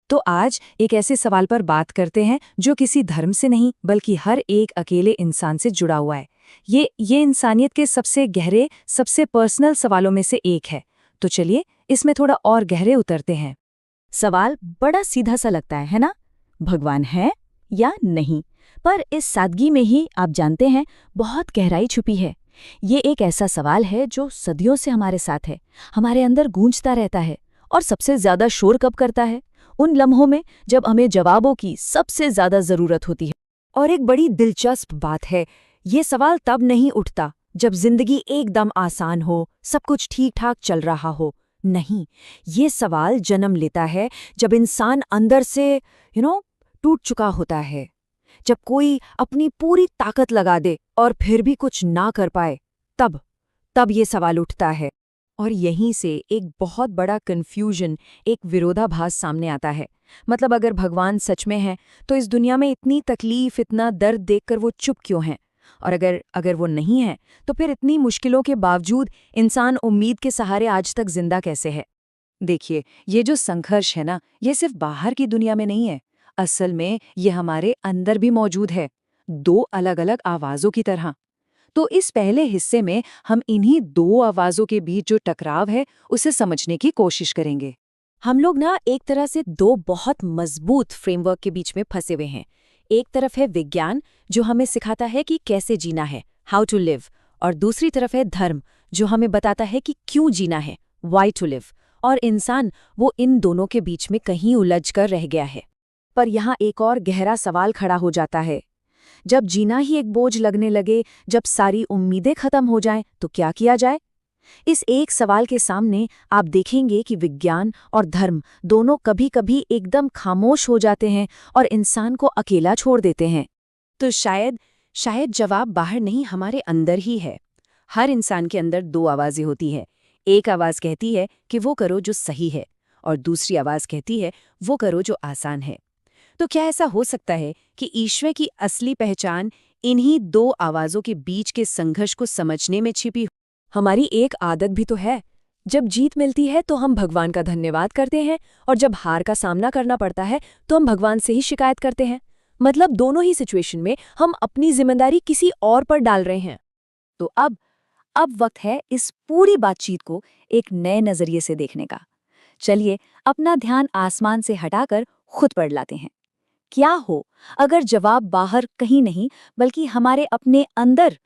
तो आज एक ऐसे सवाल पर बात करते हैं जो किसी धर्म से नहीं बल्कि हर एक अकेले इंसान से जुड़ा हुआ है। ये इंसानियत के सबसे गहरे, सबसे पर्सनल सवालों में से एक है। तो चलिए इसमें थोड़ा और गहरे उतरते हैं। सवाल बड़ा सीधा सा लगता है ना? भगवान है या नहीं? पर इस सादगी में ही आप जानते हैं बहुत गहराई छुपी है। ये एक ऐसा सवाल है जो सदियों से हमारे साथ है, हमारे अंदर गूंजता रहता है। और सबसे ज्यादा शोर कब करता है? उन लम्हों में जब हमें जवाबों की सबसे ज्यादा जरूरत होती है। और एक बड़ी दिलचस्प बात है, ये सवाल तब नहीं उठता जब जिंदगी एकदम आसान हो, सब कुछ ठीक ठाक चल रहा हो। नहीं, ये सवाल जन्म लेता है जब इंसान अंदर से टूट चुका होता है। जब कोई अपनी पूरी ताकत लगा दे और फिर भी कुछ ना कर पाए, तब ये सवाल उठता है। और यहीं से एक बहुत बड़ा कन्फ्यूजन, एक विरोधाभास सामने आता है। मतलब अगर भगवान सच में है तो इस दुनिया में इतनी तकलीफ, इतना दर्द देखकर वो चुप क्यों हैं? और अगर वो नहीं है तो फिर इतनी मुश्किलों के बावजूद इंसान उम्मीद के सहारे आज तक जिंदा कैसे है? देखिए, ये जो संघर्ष है ना, ये सिर्फ बाहर की दुनिया में नहीं है। असल में ये हमारे अंदर भी मौजूद है, दो अलग अलग आवाजों की तरह। तो इस पहले हिस्से में हम इन्हीं दो आवाजों के बीच जो टकराव है उसे समझने की कोशिश करेंगे। हम लोग ना एक तरह से दो बहुत मजबूत फ्रेमवर्क के बीच में फंसे हुए हैं। एक तरफ है विज्ञान जो हमें सिखाता है कि कैसे जीना है, हाउ टू लिव, और दूसरी तरफ है धर्म जो हमें बताता है कि क्यों जीना है, वाई टू लिव। और इंसान वो इन दोनों के बीच में कहीं उलझ कर रह गया है। पर यहाँ एक और गहरा सवाल खड़ा हो जाता है। जब जीना ही एक बोझ लगने लगे, जब सारी उम्मीदें खत्म हो जाएं, तो क्या किया जाए? इस एक सवाल के सामने आप देखेंगे कि विज्ञान और धर्म दोनों कभी-कभी एकदम खामोश हो जाते हैं और इंसान को अकेला छोड़ देते हैं। तो शायद जवाब बाहर नहीं, हमारे अंदर ही है। हर इंसान के अंदर दो आवाजें होती है। एक आवाज कहती है कि वो करो जो सही है, और दूसरी आवाज कहती है वो करो जो आसान है। तो क्या ऐसा हो सकता है कि ईश्वर की असली पहचान इन्हीं दो आवाजों के बीच के संघर्ष को समझने में छिपी हो? हमारी एक आदत भी तो है, जब जीत मिलती है तो हम भगवान का धन्यवाद करते हैं, और जब हार का सामना करना पड़ता है तो हम भगवान से ही शिकायत करते हैं। मतलब दोनों ही सिचुएशन में हम अपनी जिम्मेदारी किसी और पर डाल रहे हैं। तो अब वक्त है इस पूरी बातचीत को एक नए नजरिए से देखने का। चलिए अपना ध्यान आसमान से हटाकर खुद पर लाते हैं। क्या हो अगर जवाब बाहर कहीं नहीं बल्कि हमारे अपने अंदर,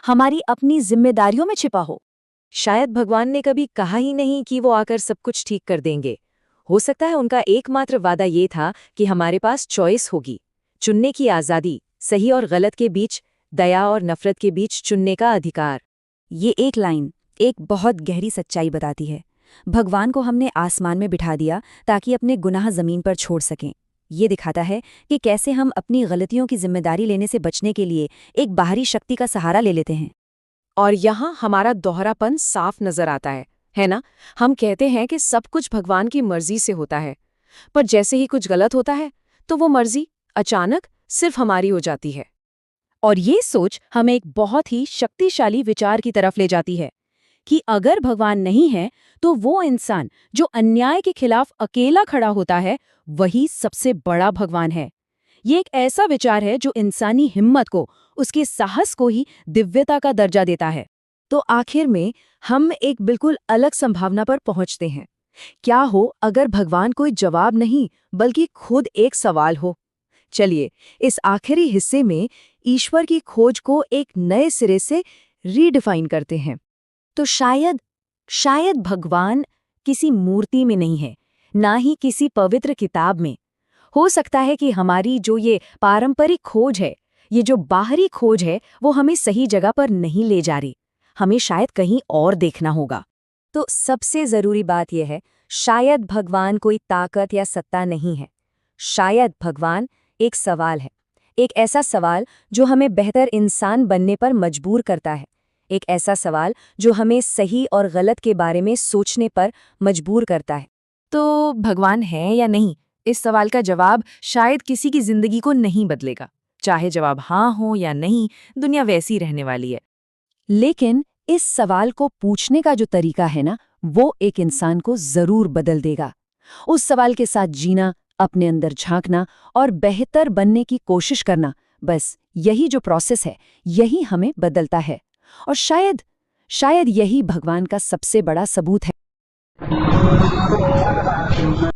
हमारी अपनी जिम्मेदारियों में छिपा हो? शायद भगवान ने कभी कहा ही नहीं कि वो आकर सब कुछ ठीक कर देंगे। हो सकता है उनका एकमात्र वादा ये था कि हमारे पास चॉइस होगी, चुनने की आज़ादी, सही और गलत के बीच, दया और नफरत के बीच चुनने का अधिकार। ये एक लाइन एक बहुत गहरी सच्चाई बताती है। भगवान को हमने आसमान में बिठा दिया ताकि अपने गुनाह जमीन पर छोड़ सकें। ये दिखाता है कि कैसे हम अपनी गलतियों की जिम्मेदारी लेने से बचने के लिए एक बाहरी शक्ति का सहारा ले लेते हैं। और यहाँ हमारा दोहरापन साफ नजर आता है ना? हम कहते हैं कि सब कुछ भगवान की मर्जी से होता है, पर जैसे ही कुछ गलत होता है तो वो मर्जी अचानक सिर्फ हमारी हो जाती है। और ये सोच हमें एक बहुत ही शक्तिशाली विचार की तरफ ले जाती है कि अगर भगवान नहीं है तो वो इंसान जो अन्याय के खिलाफ अकेला खड़ा होता है, वही सबसे बड़ा भगवान है। ये एक ऐसा विचार है जो इंसानी हिम्मत को, उसके साहस को ही दिव्यता का दर्जा देता है। तो आखिर में हम एक बिल्कुल अलग संभावना पर पहुंचते हैं। क्या हो अगर भगवान कोई जवाब नहीं बल्कि खुद एक सवाल हो? चलिए इस आखिरी हिस्से में ईश्वर की खोज को एक नए सिरे से रीडिफाइन करते हैं। तो शायद भगवान किसी मूर्ति में नहीं है, ना ही किसी पवित्र किताब में। हो सकता है कि हमारी जो ये पारंपरिक खोज है, ये जो बाहरी खोज है, वो हमें सही जगह पर नहीं ले जा रही। हमें शायद कहीं और देखना होगा। तो सबसे जरूरी बात यह है, शायद भगवान कोई ताकत या सत्ता नहीं है। शायद भगवान एक सवाल है, एक ऐसा सवाल जो हमें बेहतर इंसान बनने पर मजबूर करता है। एक ऐसा सवाल जो हमें सही और गलत के बारे में सोचने पर मजबूर करता है। तो भगवान है या नहीं, इस सवाल का जवाब शायद किसी की जिंदगी को नहीं बदलेगा। चाहे जवाब हाँ हो या नहीं, दुनिया वैसी रहने वाली है। लेकिन इस सवाल को पूछने का जो तरीका है ना, वो एक इंसान को जरूर बदल देगा। उस सवाल के साथ जीना, अपने अंदर झांकना और बेहतर बनने की कोशिश करना, बस यही जो प्रोसेस है, यही हमें बदलता है। और शायद यही भगवान का सबसे बड़ा सबूत है।